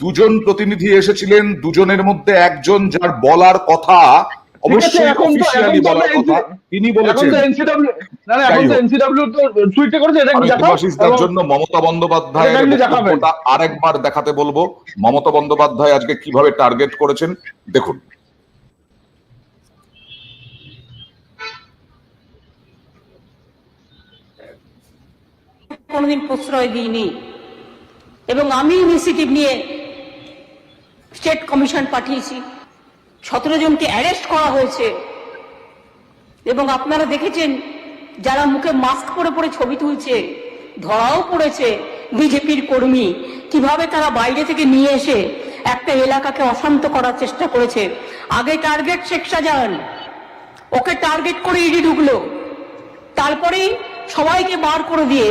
দুজন প্রতিনিধি এসেছিলেন, দুজনের মধ্যে একজন যার বলার কথা অবশ্যই অফিশিয়ালি বলার কথা তিনি বলেছেন। দেবাশিসদার জন্য মমতা বন্দ্যোপাধ্যায়ের বক্তব্যটা আরেকবার দেখাতে বলবো। মমতা বন্দ্যোপাধ্যায় আজকে কিভাবে টার্গেট করেছেন দেখুন। কোনোদিন প্রশ্রয় দিইনি এবং আমি ইনিশিয়েটিভ নিয়ে স্টেট কমিশন পাঠিয়েছি। 17 জনকে অ্যারেস্ট করা হয়েছে এবং আপনারা দেখেছেন যারা মুখে মাস্ক পরে পরে ছবি তুলছে, ধরাও পড়েছে বিজেপির কর্মী, কিভাবে তারা বাইরে থেকে নিয়ে এসে একটা এলাকাকে অশান্ত করার চেষ্টা করেছে। আগে টার্গেট শেখ শাহজাহান, ওকে টার্গেট করে ইডি ঢুকলো, তারপরেই সবাইকে বার করে দিয়ে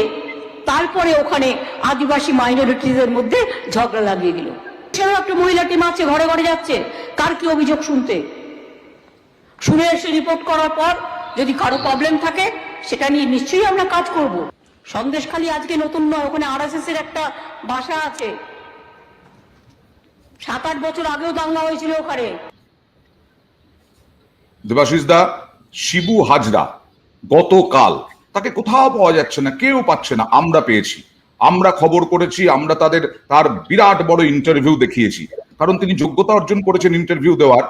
তারপরে ওখানে আদিবাসী মাইনরিটিদের মধ্যে ঝগড়া লাগিয়ে দিল। সেও একটা মহিলা টিম আছে, ঘরে ঘরে যাচ্ছে কার কি অভিযোগ শুনতে, শুনে এসে রিপোর্ট করার পর যদি কারো প্রবলেম থাকে সেটা নিয়ে নিশ্চয়ই আমরা কাজ করব। সন্দেশখালী আজকে নতুন নয়, ওখানে আরএসএস এর একটা বাসা আছে, 7-8 বছর আগেও দাঙ্গা হয়েছিল ওখানে। দেবাশিস দা, শিবু হাজরা গতকাল তাকে কোথাও পাওয়া যাচ্ছে না, কেউ পাচ্ছে না, আমরা পেয়েছি, আমরা খবর করেছি, আমরা তার বিরাট বড় ইন্টারভিউ দেখিয়েছি, কারণ তিনি যোগ্যতা অর্জন করেছেন ইন্টারভিউ দেওয়ার,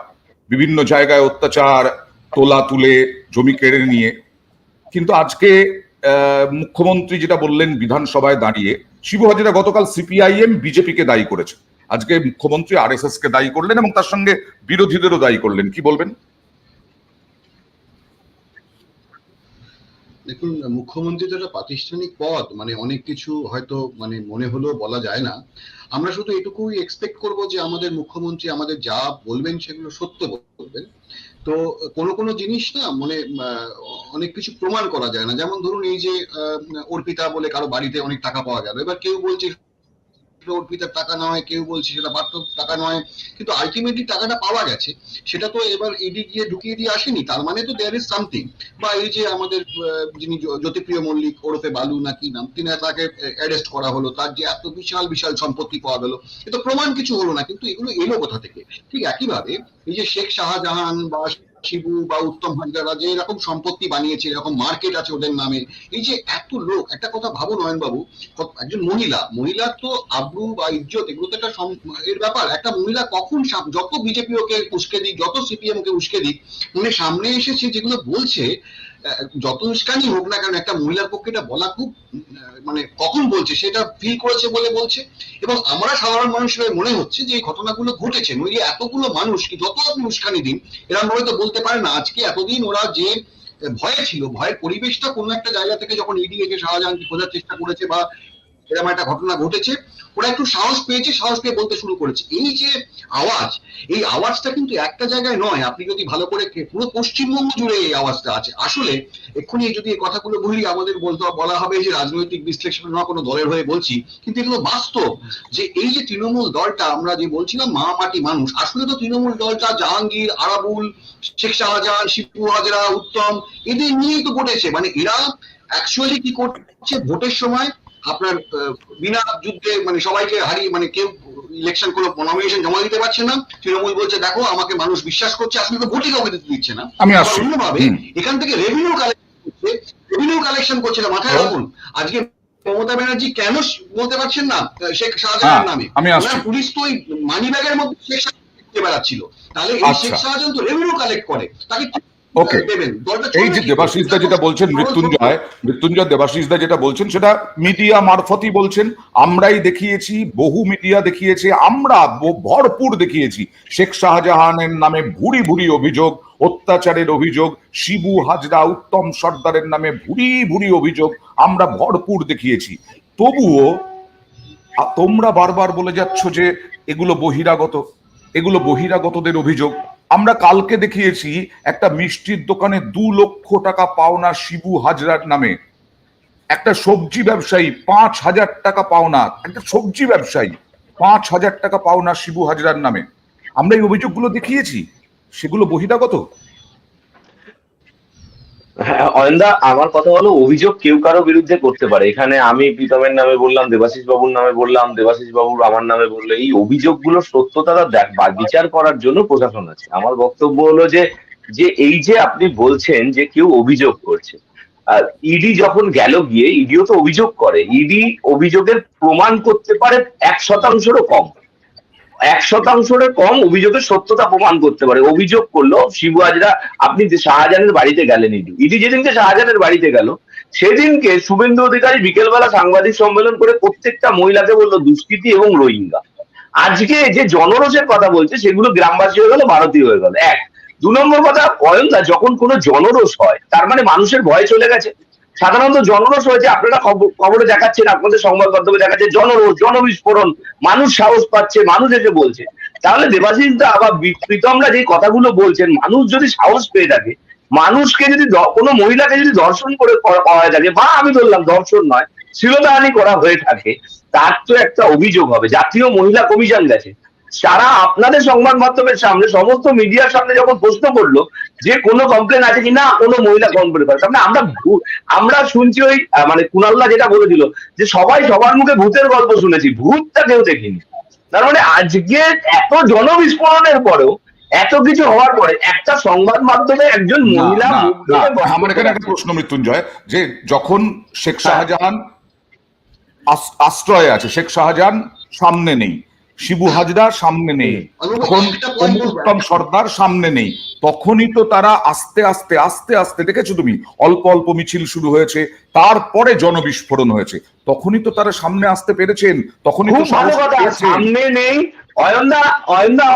বিভিন্ন জায়গায় অত্যাচার, তোলা তুলে, জমি কেড়ে নিয়ে। কিন্তু আজকে মুখ্যমন্ত্রী যেটা বললেন বিধানসভায় দাঁড়িয়ে, শিবু হাজরা গতকাল সিপিআইএম বিজেপিকে দায়ী করেছে, আজকে মুখ্যমন্ত্রী আরএসএস কে দায়ী করলেন এবং তার সঙ্গে বিরোধীদেরও দায়ী করলেন, কি বলবেন? দেখুন, মুখ্যমন্ত্রী তো একটা প্রাতিষ্ঠানিক পদ, মানে অনেক কিছু হয়তো মানে মনে হলেও বলা যায় না। আমরা শুধু এটুকুই এক্সপেক্ট করব যে আমাদের মুখ্যমন্ত্রী আমাদের যা বলবেন সেগুলো সত্য বলবেন। তো কোনো জিনিস না মানে অনেক কিছু প্রমাণ করা যায় না। যেমন ধরুন এই যে অর্পিতা বলে কারো বাড়িতে অনেক টাকা পাওয়া গেল, এবার কেউ বলছে অর্পিতার টাকা নয়, কেউ বলছে সেটা পার্থর টাকা নয়, কিন্তু আলটিমেটলি টাকাটা পাওয়া গেছে, সেটা তো এবার ইডি গিয়ে ঢুকিয়ে দিয়ে আসেনি, তার মানে তো দেয়ার ইজ সামথিং। বা এই যে আমাদের যিনি জ্যোতিপ্রিয় মল্লিক ওরফে বালু নাকি নাম, তিনি তাকে অ্যারেস্ট করা হলো, তার যে এত বিশাল বিশাল সম্পত্তি পাওয়া গেল, এ তো প্রমাণ কিছু হলো না, কিন্তু এগুলো এলো কোথা থেকে? ঠিক একইভাবে এই যে শেখ শাহজাহান বা শিবু বা উত্তম হাজরা যে এরকম সম্পত্তি বানিয়েছে, এরকম মার্কেট আছে ওদের নামে, এই যে এত লোক, একটা কথা ভাবো নয়ন বাবু, একজন মহিলার তো আব্রু বা ইজ্জত এগুলো তো একটা এর ব্যাপার। একটা মহিলা কখন যত বিজেপি ওকে উস্কে দিক, যত সিপিএম ওকে উস্কে দিক, মানে সামনে এসেছে যেগুলো বলছে, যত উস্কানি হোক না কেন, একটা মহিলার পক্ষে এটা বলা খুব মানে কখন বলছে সেটা ফিল করেছে বলে বলছে। এবং আমরা সাধারণ মানুষ হিসেবে মনে হচ্ছে যে এই ঘটনাগুলো ঘটেছে, নইলে এতগুলো মানুষ কি যত আপনি উস্কানি দিন এরকম ভাবে তো বলতে পারে না। আজকে এতদিন ওরা যে ভয়ে ছিল, ভয়ের পরিবেশটা কোনো একটা জায়গা থেকে যখন ইডি এসে শাহজাহানকে খোঁজার চেষ্টা করেছে বা এরকম একটা ঘটনা ঘটেছে, ওরা একটু সাহস পেয়েছে, সাহস পেয়ে বলতে শুরু করেছে। এই যে আওয়াজ, এই আওয়াজটা কিন্তু একটা জায়গায় নয়, আপনি যদি ভালো করে পুরো পশ্চিমবঙ্গ জুড়ে এই আওয়াজটা আছে। আসলে এক্ষুনি যদি এই কথাগুলো বলি আমাদের বলা হবে যে রাজনৈতিক বিশ্লেষণ না, কোনো দলের হয়ে বলছি, কিন্তু এগুলো বাস্তব। যে এই যে তৃণমূল দলটা আমরা যে বলছিলাম মা মাটি মানুষ, আসলে তো তৃণমূল দলটা জাহাঙ্গীর, আরাবুল, শেখ শাহজাহান, শিবু হাজরা, উত্তম, এদের নিয়েই তো ঘটেছে। মানে এরা অ্যাকচুয়ালি কি করছে ভোটের সময় আপনার বিনা যুদ্ধে মানে সবাইকে হারিয়ে, মানে কেউ ইলেকশন কোনো নমিনেশন জমা দিতে পারছে না, তৃণমূল বলছে দেখো আমাকে মানুষ বিশ্বাস করছে, আসলে তো ভোটই কাউকে দিতে দিচ্ছে না। অন্যভাবে এখান থেকে রেভিনিউ কালেকশন করছে না, মাথায় রাখুন। আজকে মমতা ব্যানার্জি কেন বলতে পারছেন না শেখ শাহজাহানের নামে? পুলিশ তো ওই মানি ব্যাগের মধ্যে শেখ শাহজাহান বেড়াচ্ছিল, তাহলে এই শেখ শাহজাহান তো রেভিনিউ কালেক্ট করে, তাকে ওকে, এই যে দেবাশিস দা যেটা বলছেন, মৃত্যুঞ্জয় দেবাশিস দা যেটা বলছেন সেটা মিডিয়া মারফতই বলছেন, আমরাই দেখিয়েছি, বহু মিডিয়া দেখিয়েছে, আমরা ভরপুর দেখিয়েছি শেখ শাহজাহানের নামে ভুরি ভুরি অভিযোগ, অত্যাচারের অভিযোগ, শিবু হাজরা, উত্তম সর্দারের নামে ভুরি ভুরি অভিযোগ আমরা ভরপুর দেখিয়েছি। তবুও তোমরা বারবার বলে যাচ্ছ যে এগুলো বহিরাগতদের অভিযোগ। আমরা কালকে দেখিয়েছি একটা মিষ্টির দোকানে 2 লক্ষ টাকা পাওনা শিবু হাজরার নামে, একটা সবজি ব্যবসায়ী 5,000 টাকা পাওনা, একটা সবজি ব্যবসায়ী 5,000 টাকা পাওনা শিবু হাজরার নামে। আমরা এই অভিযোগগুলো দেখিয়েছি, সেগুলো বহিরাগত? হ্যাঁ অয়নদা, আমার কথা হলো অভিযোগ কেউ কারো বিরুদ্ধে করতে পারে। এখানে আমি প্রীতমের নামে বললাম, দেবাশিস বাবুর নামে বললাম, দেবাশিস বাবুর আমার নামে বললো, এই অভিযোগগুলোর সত্যতা বিচার করার জন্য প্রশাসন আছে। আমার বক্তব্য হলো যে যে এই যে আপনি বলছেন যে কেউ অভিযোগ করছে, আর ইডি যখন গেল গিয়ে, ইডিও তো অভিযোগ করে, ইডি অভিযোগের প্রমাণ করতে পারে 1%-ও কম, 1%-এর কম অভিযোগের সত্যতা প্রমাণ করতে পারে। অভিযোগ করলো শিবু হাজরা, আপনি যে শাহজাহানের বাড়িতে গেলেন, ইডি ইডি যেদিনকে শাহজাহানের বাড়িতে গেল, সেদিনকে শুভেন্দু অধিকারী বিকেলবেলা সাংবাদিক সম্মেলন করে প্রত্যেকটা মহিলাকে বললো দুষ্কৃতী এবং রোহিঙ্গা। আজকে যে জনরোষের কথা বলছে সেগুলো গ্রামবাসী হয়ে গেল, ভারতীয় হয়ে গেল। এক, দু নম্বর কথা, অয়নদা, যখন কোনো জনরোষ হয় তার মানে মানুষের ভয় চলে গেছে। সাধারণত জনরোষ হয়েছে, আপনারা খবরে দেখাচ্ছেন, আপনাদের সংবাদ মাধ্যমে দেখাচ্ছে জনরোষ, জনবিস্ফোরণ, মানুষ সাহস পাচ্ছে, মানুষ এসে বলছে। তাহলে দেবাশিস দা বা প্রীতমরা যে কথাগুলো বলছেন, মানুষ যদি সাহস পেয়ে থাকে, মানুষকে যদি কোনো মহিলাকে যদি ধর্ষণ করে করা হয়ে থাকে, বা আমি বললাম ধর্ষণ নয়, শ্লীলতাহানি করা হয়ে থাকে, তার তো একটা অভিযোগ হবে। জাতীয় মহিলা কমিশন গেছে, সারা আপনাদের সংবাদ মাধ্যমের সামনে, সমস্ত মিডিয়ার সামনে যখন প্রশ্ন করলো যে কোনো কমপ্লেন আছে কি না, কোনো মহিলা কমপ্লেন করে, তার মানে আমরা শুনছি ওই মানে কুণালদা যেটা বলেছিল যে সবাই সবার মুখে ভূতের গল্প শুনেছি, ভূতটা কেউ দেখিনি। তার মানে আজকে এত জনবিস্ফোরণের পরেও, এত কিছু হওয়ার পরে, একটা সংবাদ মাধ্যমে একজন না মহিলা না না, আমার এখানে একটা প্রশ্ন মৃত্যুঞ্জয়, যে যখন শেখ শাহজাহান আশ্রয়ে আছে, শেখ শাহজাহান সামনে নেই, শিবু হাজরা সামনে নেই, তখন উত্তম সর্দার সামনে নেই, তখনই তো তারা আস্তে আস্তে আস্তে আস্তে, দেখেছো তুমি, অল্প অল্প মিছিল শুরু হয়েছে, তারপরে জনবিস্ফোরণ হয়েছে, তখনই তো তারা সামনে আসতে পেরেছেন, তখনই তো সামনে নেই। অয়নদা,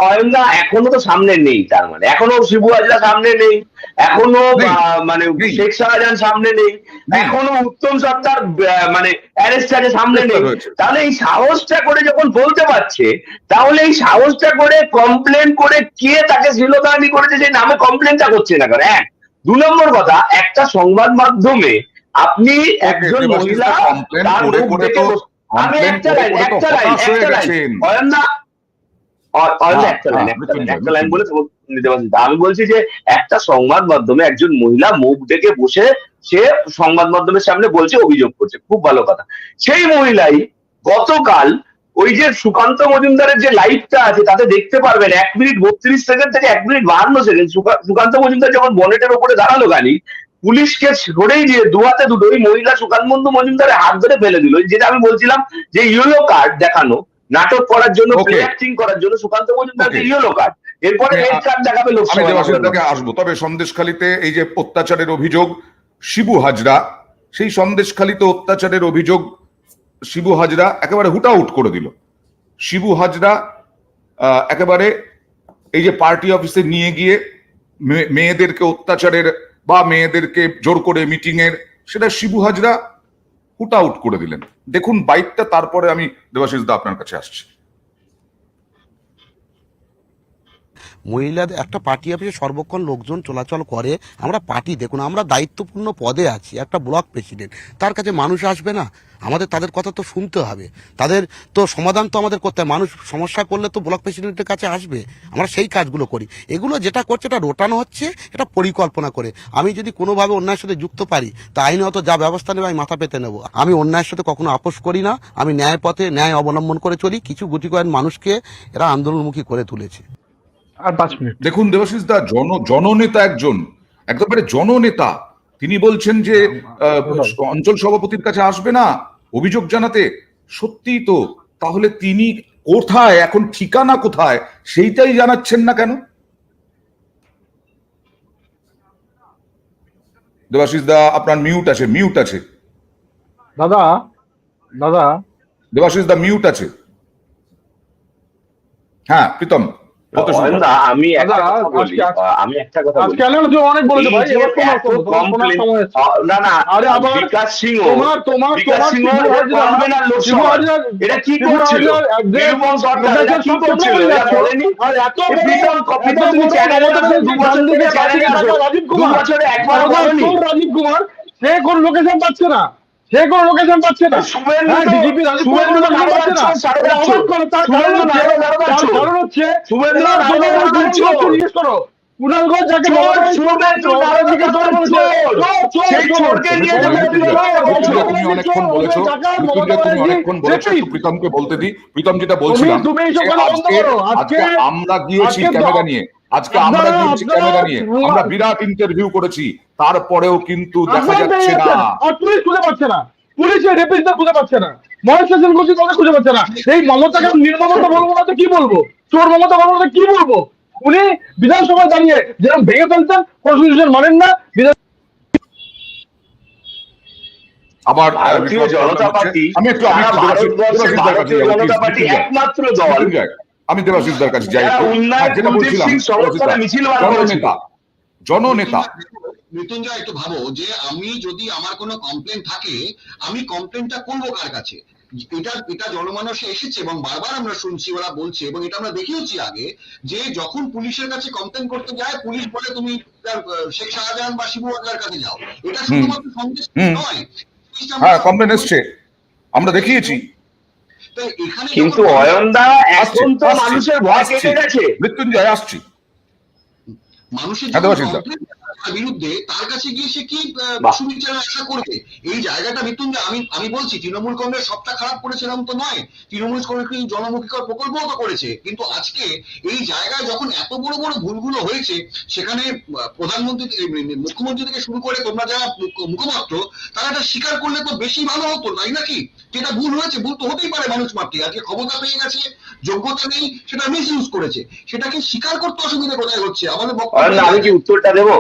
অয়নদা এখনো তো সামনে নেই, তার মানে এখনো শিবু হাজরা সামনে নেই, এখনো মানে শেখ শাহজাহান সামনে নেই, এখনো উত্তম সর্দার মানে অ্যারেস্ট আছে, সামনে নেই। তাহলে এই সাহসটা করে যখন বলতে পারছে, তাহলে এই সাহসটা করে কমপ্লেন করে কে তাকে শ্লীলতাহানি করেছে সেই নামে কমপ্লেনটা করছে না কেন? এক, দু নম্বর কথা, একটা সংবাদ মাধ্যমে আপনি একজন মহিলা, আমি একটা লাইন অয়নদা, একটা লাইন বলে আমি বলছি যে একটা সংবাদ মাধ্যমে একজন মহিলা মুখ ডেকে বসে সে সংবাদ মাধ্যমের সামনে বলছে, অভিযোগ করছে, খুব ভালো কথা। সেই মহিলাই গতকাল ওই যে সুকান্ত মজুমদারের যে লাইভটা আছে তাতে দেখতে পারবেন 1 মিনিট 32 সেকেন্ড থেকে 1 মিনিট 52 সেকেন্ড সুকান্ত মজুমদার যখন বনেটের উপরে দাঁড়ালো গাড়ি, পুলিশকে সরেই দিয়ে দু হাতে দুটো ওই মহিলা সুকান্ত মজুমদারের হাত ধরে ফেলে দিল। যেটা আমি বলছিলাম যে ইয়েলো কার্ড দেখানো, নাটক করার জন্য, প্লে অ্যাক্টিং করার জন্য সুকান্ত মজুমদারকে ইয়েলো কার্ড, এরপরে রেড কার্ড দেখাবে লোকসভা। আসবো, তবে সন্দেশখালীতে এই যে অত্যাচারের অভিযোগ শিবু হাজরা, সেই সন্দেশখালীতে অত্যাচারের অভিযোগ শিবু হাজরা একেবারে হুটাউট করে দিল। শিবু হাজরা একেবারে এই যে পার্টি অফিসে নিয়ে গিয়ে মেয়েদেরকে অত্যাচারের বা মেয়েদেরকে জোর করে মিটিং এর, সেটা শিবু হাজরা হুট আউট করে দিলেন। দেখুন বাইকটা, তারপরে আমি দেবাশিস দা আপনার কাছে আসছি। মহিলাদের একটা পার্টি অফিসে সর্বক্ষণ লোকজন চলাচল করে, আমরা পার্টি, দেখুন আমরা দায়িত্বপূর্ণ পদে আছি, একটা ব্লক প্রেসিডেন্ট, তার কাছে মানুষ আসবে না? আমাদের তাদের কথা তো শুনতে হবে, তাদের তো সমাধান তো আমাদের করতে হবে। মানুষ সমস্যায় পড়লে তো ব্লক প্রেসিডেন্টের কাছে আসবে, আমরা সেই কাজগুলো করি। এগুলো যেটা করছে এটা রোটানো হচ্ছে, এটা পরিকল্পনা করে। আমি যদি কোনোভাবে অন্যায়ের সাথে যুক্ত পারি, তা আইনত যা ব্যবস্থা নেবে আমি মাথা পেতে নেব। আমি অন্যায়ের সাথে কখনো আপোষ করি না, আমি ন্যায় পথে ন্যায় অবলম্বন করে চলি। কিছু গুটি কয়েক মানুষকে এরা আন্দোলনমুখী করে তুলেছে। আর 5 মিনিট। দেখুন দেবাশিস দা, জননেতা, একেবারে জননেতা, তিনি বলছেন যে অঞ্চল সভাপতির কাছে আসবে না অভিযোগ জানাতে। সত্যি তো, তাহলে তিনি কোথায় এখন, ঠিকানা কোথায়, সেইটাই জানাচ্ছেন না কেন? দেবাশিস দা আপনার মিউট আছে। দাদা দেবাশিস দা মিউট আছে। হ্যাঁ প্রীতম, আমি একটা কথা বলি, অনেক বলেছে ভাই, বিকাশ সিংহ এটা কি করছিল, নিরূপম সরকার এটা কি করছিল, রাজীব কুমার সে কোন লোকেশন পাচ্ছে না, ডিজিপি জিজ্ঞেস করো কুণালগঞ্জ যাকে চোর শুনবেন তো, নারায়ণগঞ্জ চোর, সেই চোরকে নিয়ে যখন মৃত্যুঞ্জয়, তুমি অনেকক্ষণ বলেছো, মৃত্যুঞ্জয় তুমি অনেকক্ষণ বলেছো, একটু প্রীতমকে বলতে দিই। প্রীতম যেটা বলছিলাম, তুমি যে আজকে আমরা গিয়েছি ক্যামেরা নিয়ে, আমরা বিরাট ইন্টারভিউ করেছি, তারপরেও কিন্তু দেখা যাচ্ছে না। আর পুলিশ খুঁজে পাচ্ছে না, পুলিশের রেপ্রেজেন্টেটিভ খুঁজে পাচ্ছে না, মহেশ করছি তাদের খুঁজে পাচ্ছে না। এই মমতাকে নির্মমতা বলবো না তো কি বলবো, চোর মমতা বলবো না কি বলবো? উনি বিধানসভায় দাঁড়িয়ে যেরকম ভেঙে ফেলতেন, কনস্টিটিউশন মানেন না। আবার ভারতীয় জনতা পার্টি, আমি একটু একমাত্র দল, আমি দেবাশিসদার কাছে যাই, যেটা বলছিলাম, জননেতা মৃত্যুঞ্জয় একটু ভাবো যে আমি যদি আমার কোনো কমপ্লেন থাকে, আমি কমপ্লেনটা করবো কার কাছে? এটা জনমানসে এসেছে এবং বারবার আমরা শুনছি, ওরা বলছে, এবং এটা আমরা দেখেওছি আগে, যে যখন পুলিশের কাছে কমপ্লেন করতে যায়, পুলিশ বলে তুমি শেখ শাহজাহান বা শিবু হাজরার কাছে যাও। এটা শুধুমাত্র সন্দেশ নয়, হ্যাঁ কমপ্লেন এসছে, আমরা দেখিয়েছি। কিন্তু অয়নদা এখন তো মানুষের ভয় কেটে গেছে। মৃত্যুঞ্জয় আসছি, মানুষের বিরুদ্ধে তার কাছে গিয়ে সে কি সুবিচার আশা করবে? এই জায়গাটা মৃত্যুঞ্জয়, আমি বলছি তৃণমূল কংগ্রেস সবটা খারাপ করেছে এরকম তো নয়, তৃণমূল কংগ্রেস জনমুখীকরণ প্রকল্পও তো করেছে, কিন্তু আজকে এই জায়গায় যখন এত বড় বড় ভুলগুলো হয়েছে, সেখানে প্রধানমন্ত্রী, মুখ্যমন্ত্রী থেকে শুরু করে তোমরা যারা মুখপাত্র, তারা এটা স্বীকার করলে তো বেশি ভালো হতো, তাই নাকি? যেটা ভুল হয়েছে, ভুল তো হতেই পারে মানুষ মাত্রে, আজকে ক্ষমতা পেয়ে গেছে, যোগ্যতা নেই, সেটা মিস ইউজ করেছে, সেটাকে স্বীকার করতে অসুবিধা কোথায় হচ্ছে? আমাদের বক্তব্য আমি কি উত্তরটা দেবো?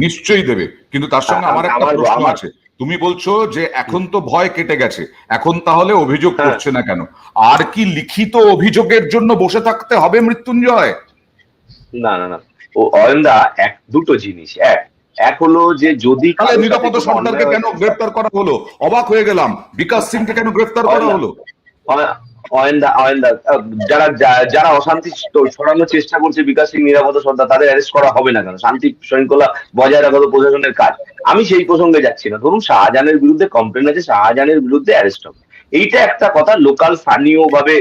নিশ্চয়ই দেবে, কিন্তু তার সঙ্গে আমার একটা প্রশ্ন আছে। তুমি বলছো যে এখন তো ভয় কেটে গেছে, এখন তাহলে অভিযোগ করছে না কেন? আর কি লিখিত অভিযোগের জন্য বসে থাকতে হবে মৃত্যুঞ্জয়? না না না, ও অয়নদা দুটো জিনিস। এক হলো যে যদি নিরাপদ সরকারকে কেন গ্রেফতার করা হলো, অবাক হয়ে গেলাম। বিকাশ সিংকে কেন গ্রেফতার করা হলো? অয়নদা যারা যারা অশান্তি ছড়ানোর চেষ্টা করছে, বিকাশ সিং, নিরাপদ সর্দার, তাদের অ্যারেস্ট করা হবে না কেন? শান্তি শৃঙ্খলা বজায় রাখা তো প্রশাসনের কাজ। আমি সেই প্রসঙ্গে যাচ্ছি না। ধরুন শাহজাহানের বিরুদ্ধে কমপ্লেন আছে, শাহজাহানের বিরুদ্ধে অ্যারেস্ট হবে, এইটা একটা কথা। লোকাল স্থানীয় ভাবে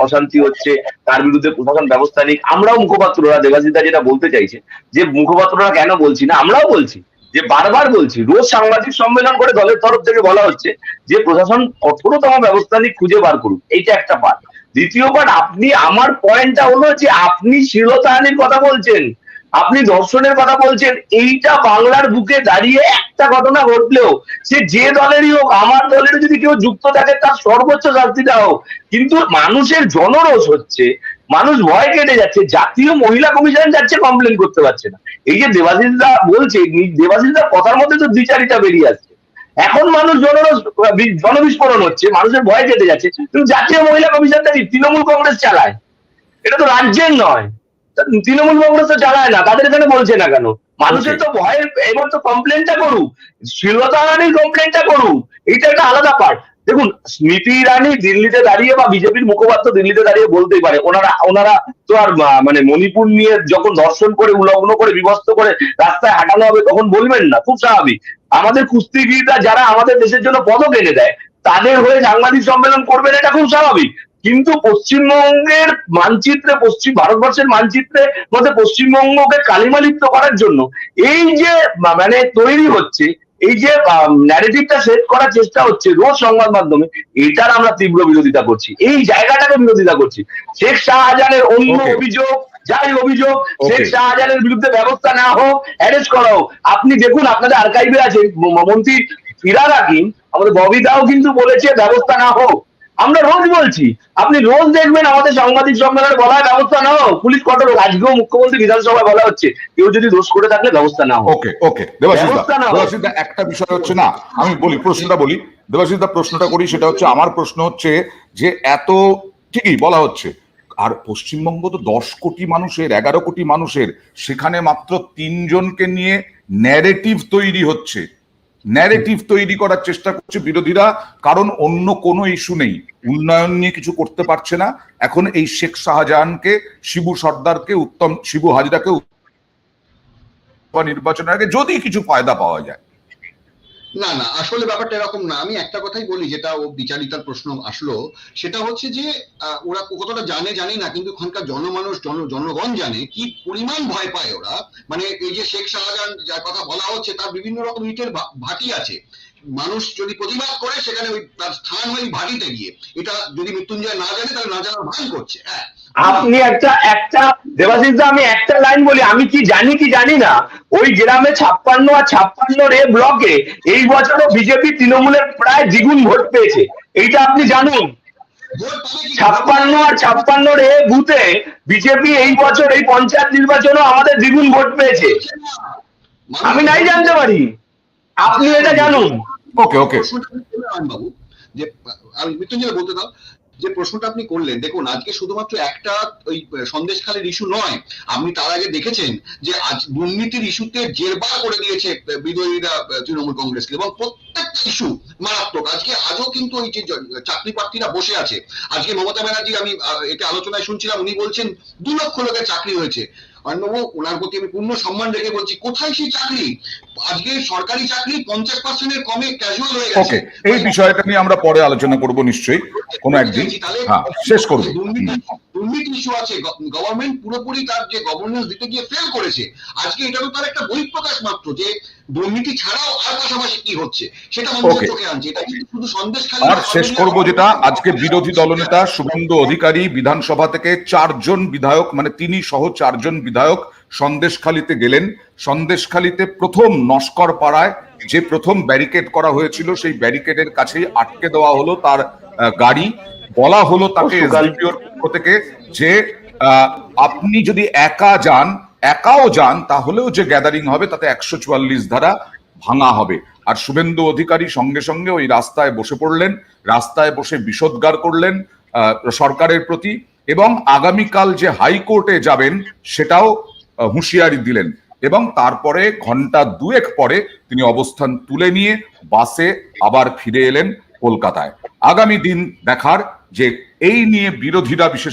অশান্তি হচ্ছে, তার বিরুদ্ধে প্রশাসন ব্যবস্থা নেই। আমরাও মুখপাত্ররা, দেবাশিসদা যেটা বলতে চাইছে, যে মুখপাত্ররা কেন বলছি না, আমরাও বলছি, যে বারবার বলছি, রোজ সাংবাদিক সম্মেলন করে দলের তরফ থেকে বলা হচ্ছে যে প্রশাসন কঠোরতম ব্যবস্থা নিয়ে খুঁজে বার করুক। এইটা একটা পার্ট। দ্বিতীয় পার্ট, আপনি, আমার পয়েন্টটা হলো যে আপনি শ্লীলতাহানির কথা বলছেন, আপনি ধর্ষণের কথা বলছেন। এইটা বাংলার বুকে দাঁড়িয়ে একটা ঘটনা ঘটলেও, সে যে দলেরই হোক, আমার দলের যদি কেউ যুক্ত থাকে, তার সর্বোচ্চ শাস্তিটা হোক। কিন্তু মানুষের জনরোষ হচ্ছে, মানুষ ভয় কেটে যাচ্ছে, জাতীয় মহিলা কমিশন যাচ্ছে, কমপ্লেন করতে পারছে না। এই যে দেবাশিসদা বলছে, দেবাশিসদার কথার মধ্যে তো দ্বিচারিতা বেরিয়ে আসছে। এখন মানুষ জনবিস্ফোরণ হচ্ছে, মানুষের ভয় কেটে যাচ্ছে, কিন্তু জাতীয় মহিলা কমিশনটা তৃণমূল কংগ্রেস চালায়, এটা তো রাজ্যের নয়, তৃণমূল কংগ্রেস তো চালায় না, তাদের এখানে বলছে না কেন? মানুষের তো ভয়ের, এবার তো কমপ্লেনটা করুক, শ্লীলতাহানির কমপ্লেনটা করুক, এইটা একটা আলাদা পার্ট। দেখুন, স্মৃতি ইরানি দিল্লিতে দাঁড়িয়ে বা বিজেপির মুখপাত্র দিল্লিতে দাঁড়িয়ে বলতেই পারে, ওনারা তো আর মানে মণিপুর নিয়ে যখন ধর্ষণ করে, উলগ্ন করে, বিভস্ত করে রাস্তায় হাঁটানো হবে, তখন বলবেন না, খুব স্বাভাবিক। আমাদের কুস্তিগিররা যারা আমাদের দেশের জন্য পদক এনে দেয়, তাদের হয়ে সাংবাদিক সম্মেলন করবেন, এটা খুব স্বাভাবিক। কিন্তু পশ্চিমবঙ্গের মানচিত্রে, ভারতবর্ষের মানচিত্রে মধ্যে পশ্চিমবঙ্গকে কালিমালিপ্ত করার জন্য এই যে মানে তৈরি হচ্ছে, এই যে ন্যারেটিভটা সেট করার চেষ্টা হচ্ছে রোজ সংবাদ মাধ্যমে, এটার আমরা তীব্র বিরোধিতা করছি, এই জায়গাটাকে বিরোধিতা করছি। শেখ শাহজাহানের অন্য অভিযোগ, যাই অভিযোগ, শেখ শাহজাহানের বিরুদ্ধে ব্যবস্থা নেওয়া হোক, অ্যারেস্ট করা হোক। আপনি দেখুন, আপনাদের আর্কাইভে আছে, মন্ত্রী ফিরহাদ হাকিম, আমাদের ববিদাও কিন্তু বলেছে ব্যবস্থা না হোক। আমরা রোজ বলছি, আপনি রোজ দেখবেন আমাদের সাংবাদিক সম্মেলনে বলা হয় ব্যবস্থা না হোক, পুলিশ কঠোর হোক। আজকেও মুখ্যমন্ত্রী বিধানসভায় বলা হচ্ছে, কেউ যদি দোষ করে থাকলে ব্যবস্থা না হোক। ওকে দেবাশিসদা, একটা বিষয় হচ্ছে, না আমি বলি, প্রশ্নটা বলি দেবাশিসদা, প্রশ্নটা করি, সেটা হচ্ছে, আমার প্রশ্ন হচ্ছে যে এত ঠিকই বলা হচ্ছে, আর পশ্চিমবঙ্গ তো 10 কোটি মানুষের, 11 কোটি মানুষের, সেখানে মাত্র 3 জনকে নিয়ে ন্যারেটিভ তৈরি হচ্ছে, ন্যারেটিভ তৈরি করার চেষ্টা করছে বিরোধীরা, কারণ অন্য কোনো ইস্যু নেই, উন্নয়ন নিয়ে কিছু করতে পারছে না। এখন এই শেখ শাহজাহানকে, শিবু সর্দারকে, শিবু হাজরাকে নির্বাচনের আগে যদি কিছু ফায়দা পাওয়া যায়। না না, আসলে ব্যাপারটা এরকম না। আমি একটা কথাই বলি, যেটা ও বিচারিতার প্রশ্ন আসলো, সেটা হচ্ছে যে ওরা কতটা জানি না, কিন্তু ওখানকার জনমানুষ জনগণ জানে কি পরিমাণ ভয় পায় ওরা। মানে এই যে শেখ শাহজাহান যার কথা বলা হচ্ছে, তার বিভিন্ন রকম ইটের ভাটি আছে। মানুষ যদি প্রতিবাদ করে, সেখানে ওই তার স্থান হয় ভাটিতে গিয়ে। এটা যদি মৃত্যুঞ্জয় না জানে, তাহলে না জানার ভান করছে। হ্যাঁ, আপনি একটা দেবাশিস দা, আমি একটা লাইন বলি, আমি কি জানি না, ওই গ্রামে 56 আর 56 ব্লকে এই বছরও বিজেপি তৃণমূলের প্রায় দ্বিগুণ ভোট পেয়েছে, এইটা আপনি জানুন। ভোট পাবে কি? 56 আর 56 বুথে বিজেপি এই বছর এই পঞ্চায়েত নির্বাচনেও আমাদের দ্বিগুণ ভোট পেয়েছে। আমি নাই জানতে পারি, আপনি এটা জানুন। ওকে ওকে বাবু, যে আমি মৃত্যুঞ্জয় বলতে দাও, যে প্রশ্নটা আপনি করলেন, দেখুন আজকে শুধুমাত্র একটা ওই সন্দেশখালীর ইস্যু নয়। আপনি তার আগে দেখেছেন যে আজ দুর্নীতির ইস্যুতে জেরবার করে দিয়েছে বিরোধীরা তৃণমূল কংগ্রেসকে, এবং প্রত্যেকটা ইস্যু মারাত্মক। আজও কিন্তু ওই যে চাকরি প্রার্থীরা বসে আছে, আজকে মমতা ব্যানার্জি, আমি এটা আলোচনায় শুনছিলাম, উনি বলছেন 2 লক্ষ লোকের চাকরি হয়েছে। অর্ণব, ওনার প্রতি আমি পূর্ণ সম্মান রেখে বলছি, কোথায় সেই চাকরি? আজকে সরকারি চাকরি 50%-এর কমে ক্যাজুয়াল হয়ে গেছে। ওকে, এই বিষয়টা নিয়ে আমরা পরে আলোচনা করব নিশ্চয়ই কোনো একদিন। হ্যাঁ, শেষ করব। দুর্নীতি ইস্যু আছে, গভর্নমেন্ট পুরোপুরি তার যে গভর্নেন্স দিতে গিয়ে ফেল করেছে। আজকে এটা তো তার একটা বহিঃপ্রকাশ মাত্র, যে দুর্নীতি ছাড়াও আর পাশাপাশি কি হচ্ছে সেটা মানুষের চোখে আনছে। এটা কিন্তু শুধু সন্দেশখালী। আর শেষ করব যেটা, আজকে বিরোধী দলনেতা শুভেন্দু অধিকারী বিধানসভা থেকে 4 জন বিধায়ক, মানে তিনি সহ 4 জন বিধায়ক সন্দেশখালীতে গেলেন। সন্দেশখালীতে প্রথম নস্কর পাড়ায় যে প্রথম ব্যারিকেড করা হয়েছিল, সেই ব্যারিকেডের কাছেই আটকে দেওয়া হলো তার গাড়ি। বলা হলো তাকে এসডিপিওর পক্ষ থেকে যে আপনি যদি একাও যান তাহলেও যে গ্যাদারিং হবে তাতে 144 ধারা ভাঙা হবে। আর শুভেন্দু অধিকারী সঙ্গে সঙ্গে ওই রাস্তায় বসে পড়লেন, রাস্তায় বসে বিষোদ্গার করলেন সরকারের প্রতি, এবং আগামীকাল যে হাইকোর্টে যাবেন সেটাও হুঁশিয়ারি দিলেন। এবং তারপরে ঘন্টা 2 পরে তিনি অবস্থান তুলে নিয়ে বাসে আবার ফিরে এলেন কলকাতায়। আগামী দিন দেখার যে এই নিয়ে বিরোধীরা, বিশেষ